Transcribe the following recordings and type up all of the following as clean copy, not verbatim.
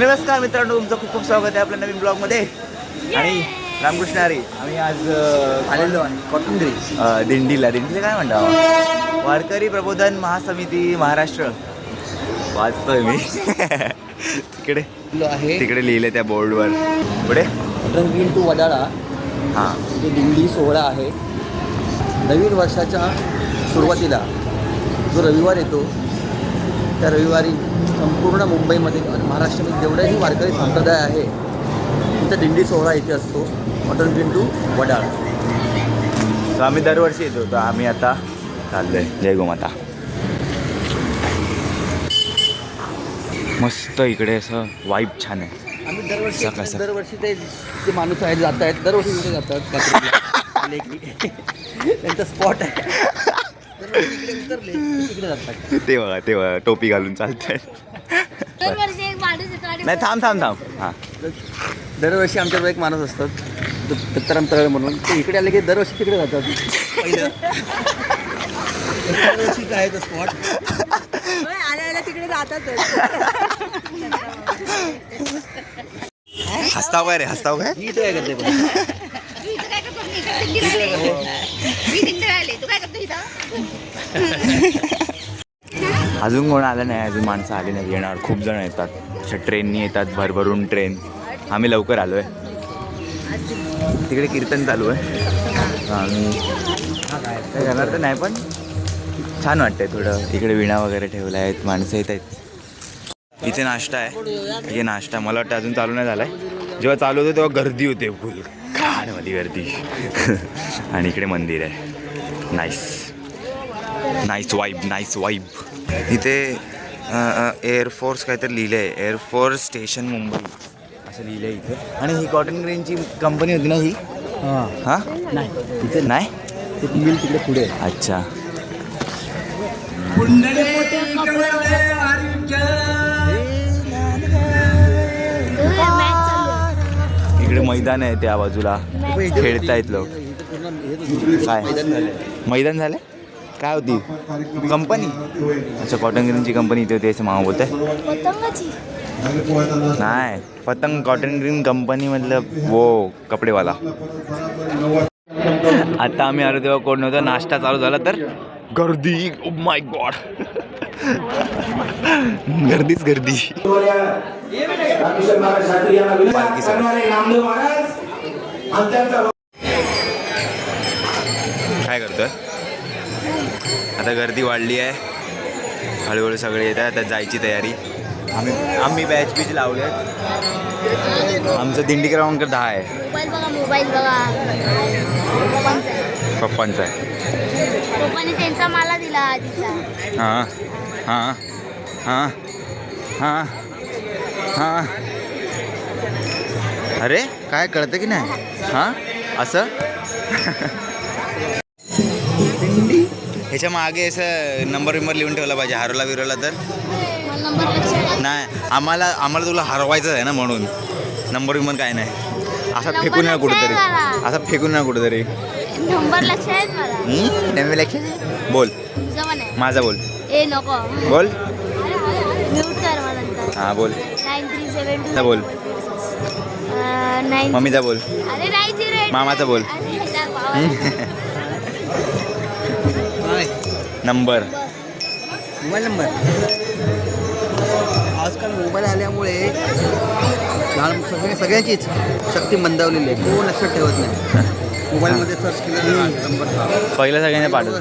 नमस्कार मित्रांनो, तुमचं खूप खूप स्वागत आहे आपल्या नवीन ब्लॉगमध्ये. आणि रामकृष्ण हरी. आम्ही आज आलेलो आहे कॉटनगिरी दिंडीला काय म्हणतो, वारकरी प्रबोधन महासमिती महाराष्ट्र वाचतोय मी. तिकडे लिहिले त्या बोर्डवर पुढे कॉटनगिरी टू वडाळा. हां, जे दिंडी सोहळा आहे. नवीन वर्षाच्या सुरुवातीला जो रविवार येतो त्या रविवारी संपूर्ण मुंबईमध्ये आणि महाराष्ट्रामध्ये जेवढेही वारकरी संप्रदाय आहे तिथं दिंडी सोहळा इथे असतो, कॉटनगिरी टू वडाळा. तर आम्ही दरवर्षी येतो. तर आम्ही आता चाललोय. जय गोमाता. मस्त इकडे असं वाईब छान आहे. आम्ही सकाळ. दरवर्षी ते जे माणूस आहेत जात आहेत, दरवर्षी तिथे जातात कात्रीला. आले की त्यांचा स्पॉट आहे. दरवर्षी इकडे उतरले तिकडे जातात. ते बघा टोपी घालून चालतंय. नाही, थांब. हां, दरवर्षी आमच्याकडे एक माणूस असतात दत्ताराम तळवे म्हणून, ते इकडे आले की दरवर्षी तिकडे जातात. पहिलं दरवर्षी काय तो स्पॉट आल्या तिकडे जातात. हसताव काय रे, हसताव काय? मी काय करते अजून कोण आलं नाही, अजून माणसं आली नाही. येणार खूप जण येतात. ट्रेननी येतात, भरभरून ट्रेन. आम्ही लवकर आलो आहे. तिकडे कीर्तन चालू आहे. आम्ही काय करणार तर नाही, पण छान वाटतंय थोडं. इकडे विणा वगैरे ठेवल्या आहेत, माणसं येत आहेत. इथे नाश्ता आहे. इथे नाश्ता मला वाटतं अजून चालू नाही झाला आहे. जेव्हा चालू होतं तेव्हा गर्दी होते, फुल खाडमध्ये गर्दी. आणि इकडे मंदिर आहे. Nice vibe. इथे एअरफोर्स काहीतरी लिहिलं आहे, एअरफोर्स स्टेशन मुंबई असं लिहिलं आहे इथे. आणि ही कॉटन ग्रीनची कंपनी होती ना ही? हां, नाही तिथे नाही, ते मिल तिकडे पुढे. अच्छा. इकडे मैदान आहे त्या बाजूला, खेळतायत लोक. काय मैदान झालं? काय होती कंपनी? अच्छा, कॉटन ग्रीनची कंपनी इथे होती असं मामा बोलत आहे. नाही, पतंग कॉटन ग्रीन कंपनी मतलब वो कपडेवाला. आता आम्ही आलो तेव्हा कोण नव्हतं. नाश्ता चालू झाला तर गर्दी. ओ माय गॉड, गर्दीच गर्दी. काय करतोय आता? गर्दी वाढली आहे, हळूहळू सगळे येत आहेत. आता जायची तयारी. आम्ही बॅच लावले आहेत. आमचं दिंडी क्रमांक 10 आहे. मोबाईल बघा. पप्पांचा आहे. पप्पाने त्यांचा मला दिला आधीचा. हां. अरे काय कळतं की नाही? हां, असं ह्याच्या मागे असं नंबर लिहून ठेवला पाहिजे. हरवला तर नाही. आम्हाला तुला हरवायचं आहे ना, म्हणून नंबर काय नाही. असा फेकून नाही कुठेतरी. नंबर लक्ष आहेत मला. नंबर लक्ष बोल. माझा बोल. ए नको बोल. म्यूट कर मला नंतर. हां बोल. 9372 बोल. 9. मम्मीचा बोल. अरे नाही, मामाचा बोल. नंबर. Mobile number. आजकाल मोबाईल आल्यामुळे सगळ्यांचीच शक्ती मंदावलेली आहे. कोण लक्षात ठेवत नाही. मोबाईलमध्ये सर्च केलं नंबर पहिलं सगळ्यांनी पाठवलं.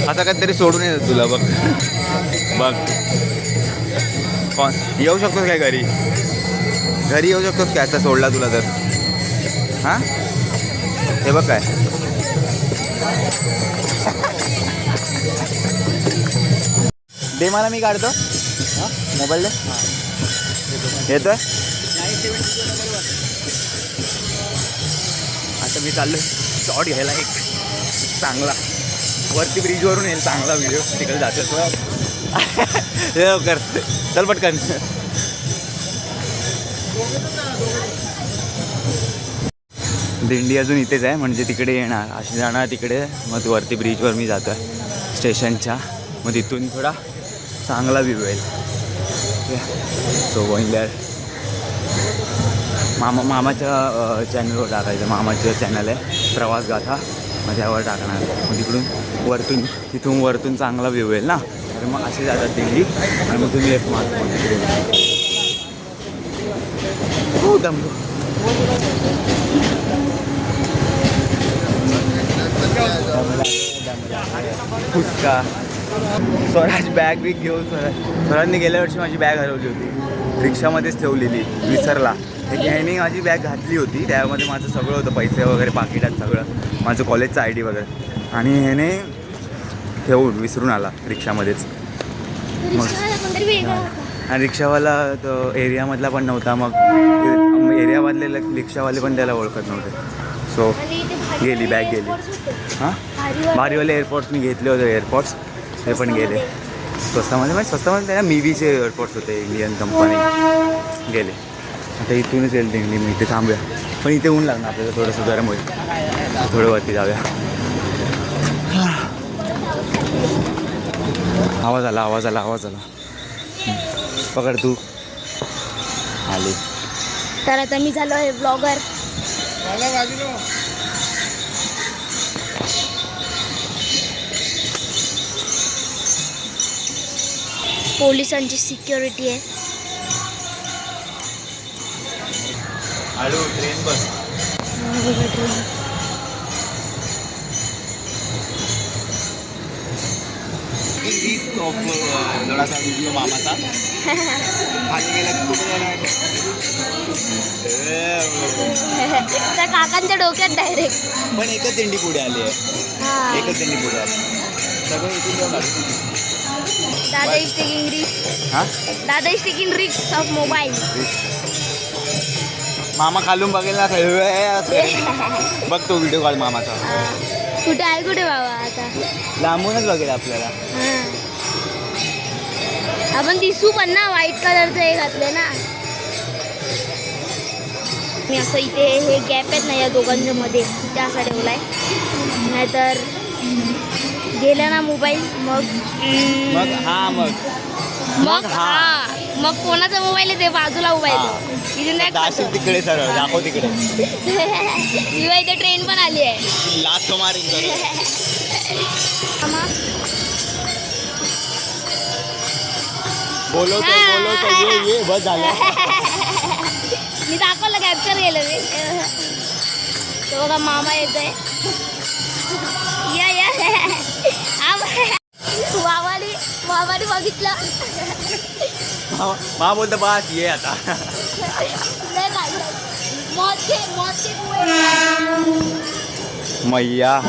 आता काहीतरी सोडून येत तुला. बघ कोण येऊ शकतोस काय घरी येऊ शकतोस काय असं सोडला तुला तर? हां, हे बघ काय. दे मला, मी काढतो. मोबाईल दे. येतोय. आता मी चाललो शॉट घ्यायला एक चांगला. वरती ब्रिजवरून येईल चांगला व्हिडिओ. तिकडे जातो. कर, चल पटकन. दिंडी अजून इथेच आहे, म्हणजे तिकडे येणार, अशी जाणार तिकडे, मग वरती ब्रिजवर मी जातो आहे स्टेशनच्या, मग तिथून थोडा चांगला व्ह्यू येईल. So going there. मामाच्या चॅनलवर टाकायचं, मामाचं चॅनल आहे प्रवास गाथा, मग त्यावर टाकणार. मग तिकडून तिथून वरतून चांगला व्ह्यू येईल ना, तर मग असे जातात दिंडी आणि मग तुम्ही लेफ्ट मारतो मग तिकडे. हो दमलो. फुसका. स्वराज बॅग बिग घेऊन स्वराजने गेल्या वर्षी माझी बॅग हरवली होती, रिक्षामध्येच ठेवलेली, विसरला. ह्याने माझी बॅग घातली होती, त्यामध्ये माझं सगळं होतं, पैसे वगैरे पाकिटात सगळं, माझं कॉलेजचं ID वगैरे, आणि ह्याने ठेवून विसरून आला रिक्षामध्येच. मग आणि रिक्षावाला तो एरियामधला पण नव्हता, मग एरियामधले रिक्षावाले पण त्याला ओळखत नव्हते. सो गेली बॅग गेली. हां भारीवाले एअरपोर्ट्स मी घेतले होते, एअरपोर्ट्स ते पण गेले स्वस्तामध्ये. म्हणजे स्वस्तामध्ये त्याला मिवीचे एअरपोर्ट्स होते, इंडियन कंपनी, गेले. आता इथूनच येईल दिंडी, मी इथे थांबूया, पण इथे ऊन लागणार आपल्याला, थोडंसं गरम होईल, थोडं वरती जाऊया. आवाज आला. पकड तू. आली. तर आता मी झालो आहे ब्लॉगर. पोलिसांची सिक्युरिटी आहे. Hello train bus. थोडासा व्हिडिओ मामाचा खाली गेला की कुठे जाणार? त्या काकांच्या डोक्यात डायरेक्ट. पण एकच दिंडी पुढे आली आहे, एकच दिंडी पुढे आली, सगळं इथून जाऊन आली. दादा इज टेकिंग रिस्क. हां दादा is taking risk of mobile. मामा खालून बघेल ना, बघ तो व्हिडिओ कॉल मामाचा. कुठे आहे कुठे बाबा आता? लांबूनच बघेल आपल्याला. आपण दिसू पण ना, व्हाईट कलरचं हे घातलं ना मी. असं इथे हे गॅप आहेत ना या दोघांच्या मध्ये, त्याचा ठेवलाय, नाहीतर गेला ना मोबाईल मग मग कोणाचा मोबाईल आहे ते बाजूला उभा येतो. इथून दाशील तिकडे सरळ दाखव तिकडे. किंवा इथे ट्रेन पण आली आहे. लास्ट मारीन बोलवतो ये बस झालं. मी दाखवलं, कॅप्चर केलं मी. तो बघा मामा येत आहे. वावानी बघितलं. मा बोलतो बास ये आता. मैया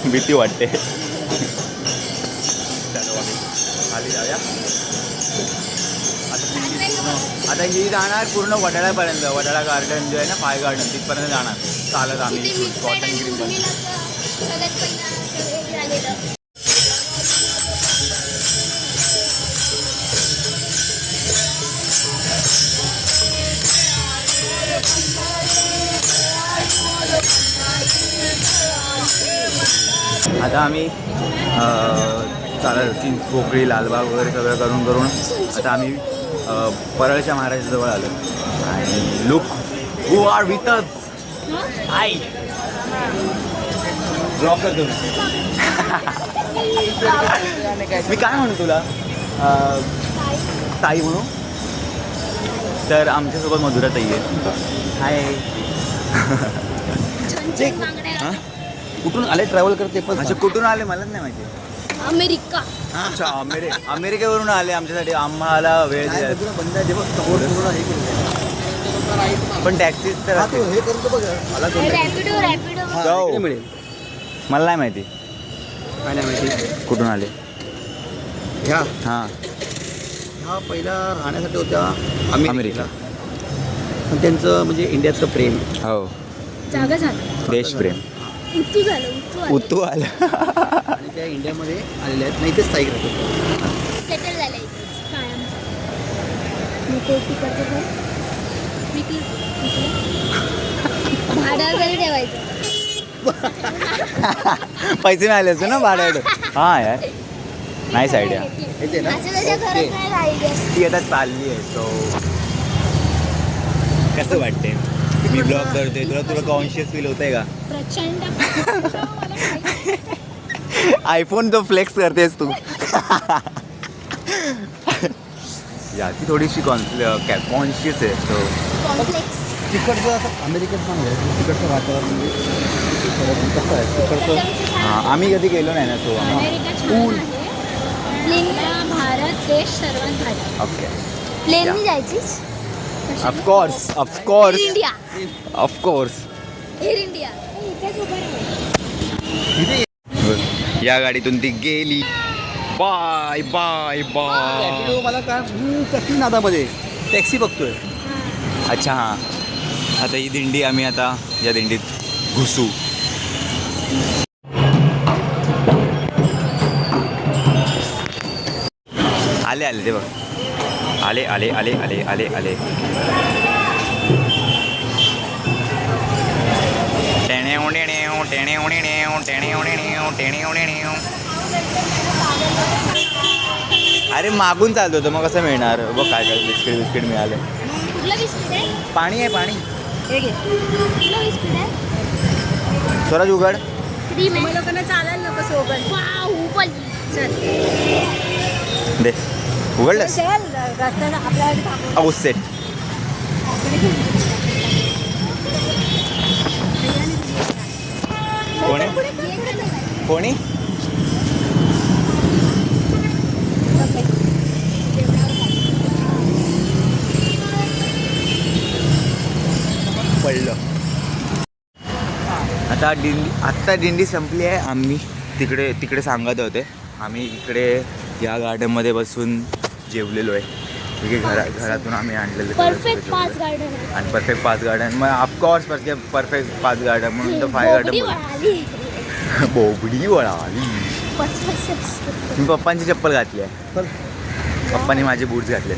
भीती वाटते. खाली जाऊया आता. ही जाणार पूर्ण वडाळ्यापर्यंत, वडाळा गार्डन जो आहे ना, फाय गार्डन, तिथपर्यंत जाणार चालत आम्ही. कॉटन ग्रीन आता आम्ही चालत चिंचपोकळी, लालबाग वगैरे सगळं करून आता आम्ही परळच्या महाराजाजवळ आलो. आणि look who are with us. High blog करतो मी. काय म्हणू तुला, ताई म्हणू. तर आमच्यासोबत मधुरा ताई आहे. हाय. हां कुठून आले ट्रॅव्हल करते पण? अच्छा कुठून आले मलाच नाही माहिती. अमेरिका. अच्छा अमेरिकेवरून आले आमच्यासाठी. आम्हाला वेळ दिला पण टॅक्सीच तर हे करतो बघ मला रॅपिडो जाऊ. मिळेल. मला नाही माहिती. काय नाही माहिती कुठून आले. ह्या हां पहिला राहण्यासाठी होत्या अमेरिका. पण त्यांचं म्हणजे इंडियातलं प्रेम. हो जागा झालं. देशप्रेम. उतू झालं. उतू आलं. आणि त्या इंडियामध्ये आलेल्या आहेत, नाही तेच स्थायिक राहतो. सेटल झालं कायम. नको तिकडचं घर किती भाडं घरी ठेवायचं. पैसे मिळाले असते ना भाड्याकडे. हां यार नाईस आयडिया. येते ना असं त्याच्या घरात ओके. नाही राहिली. ती आता चालली आहे सो कसं वाटते मी ब्लॉग करतोय तुला कॉन्शियस फील होतंय का? प्रचंड. आयफोन तो फ्लेक्स करतेस तू. या ती थोडीशी कॉन्शियस आहे सो कॉम्प्लेक्स. तिकडचं असं अमेरिकेत पण आहे तिकडचं वातावरण म्हणजे थोडं कसं आहे तिकडचं. हां आम्ही कधी गेलो नाही ना सो अमेरिका छान आहे. आपला भारत देश सर्वात भारी. ओके प्लेननी जायचीच. Of course air of course India. Of course. Air India. इथेच उभं राहा. या गाडीतून ती गेली. Bye bye bye. Rapido मला काय कसली नादामध्ये टॅक्सी बघतोय. अच्छा हां आता ही दिंडी आम्ही आता या दिंडीत घुसू. आले आले ते बघ आले आले आले आले आले आले. अरे मागून चालतो होतं मग कसं मिळणार बघ काय काय बिस्किट बिस्किट मिळाले. कुठलं बिस्किट आहे? पाणी आहे पाणी. हे घे. कुठलं बिस्किट आहे? स्वराज उघड. क्रीम आहे. लोकांना चालायला नको सोबत. वाव, पण. चल दे उघडलंस. चल रस्त्याला आपल्याला थांबव. अहो सेट. कोणी कोणी पडलं. आता दिंडी संपली आहे. आम्ही तिकडे सांगत होते आम्ही इकडे या गार्डनमध्ये बसून जेवलेलो आहे. तिकडे घरातून आम्ही आणलेलं परफेक्ट पाच गार्डन आहे. आणि परफेक्ट पाच गार्डन मग ऑफकोर्स परफेक्ट पाच गार्डन म्हणून तर 5 बोबडी गार्डन वळाली. बोबडी वळाली. पच, पच, पच. मी पप्पांची चप्पल घातली आहे. चल. पप्पांनी माझे बूट्स घातले.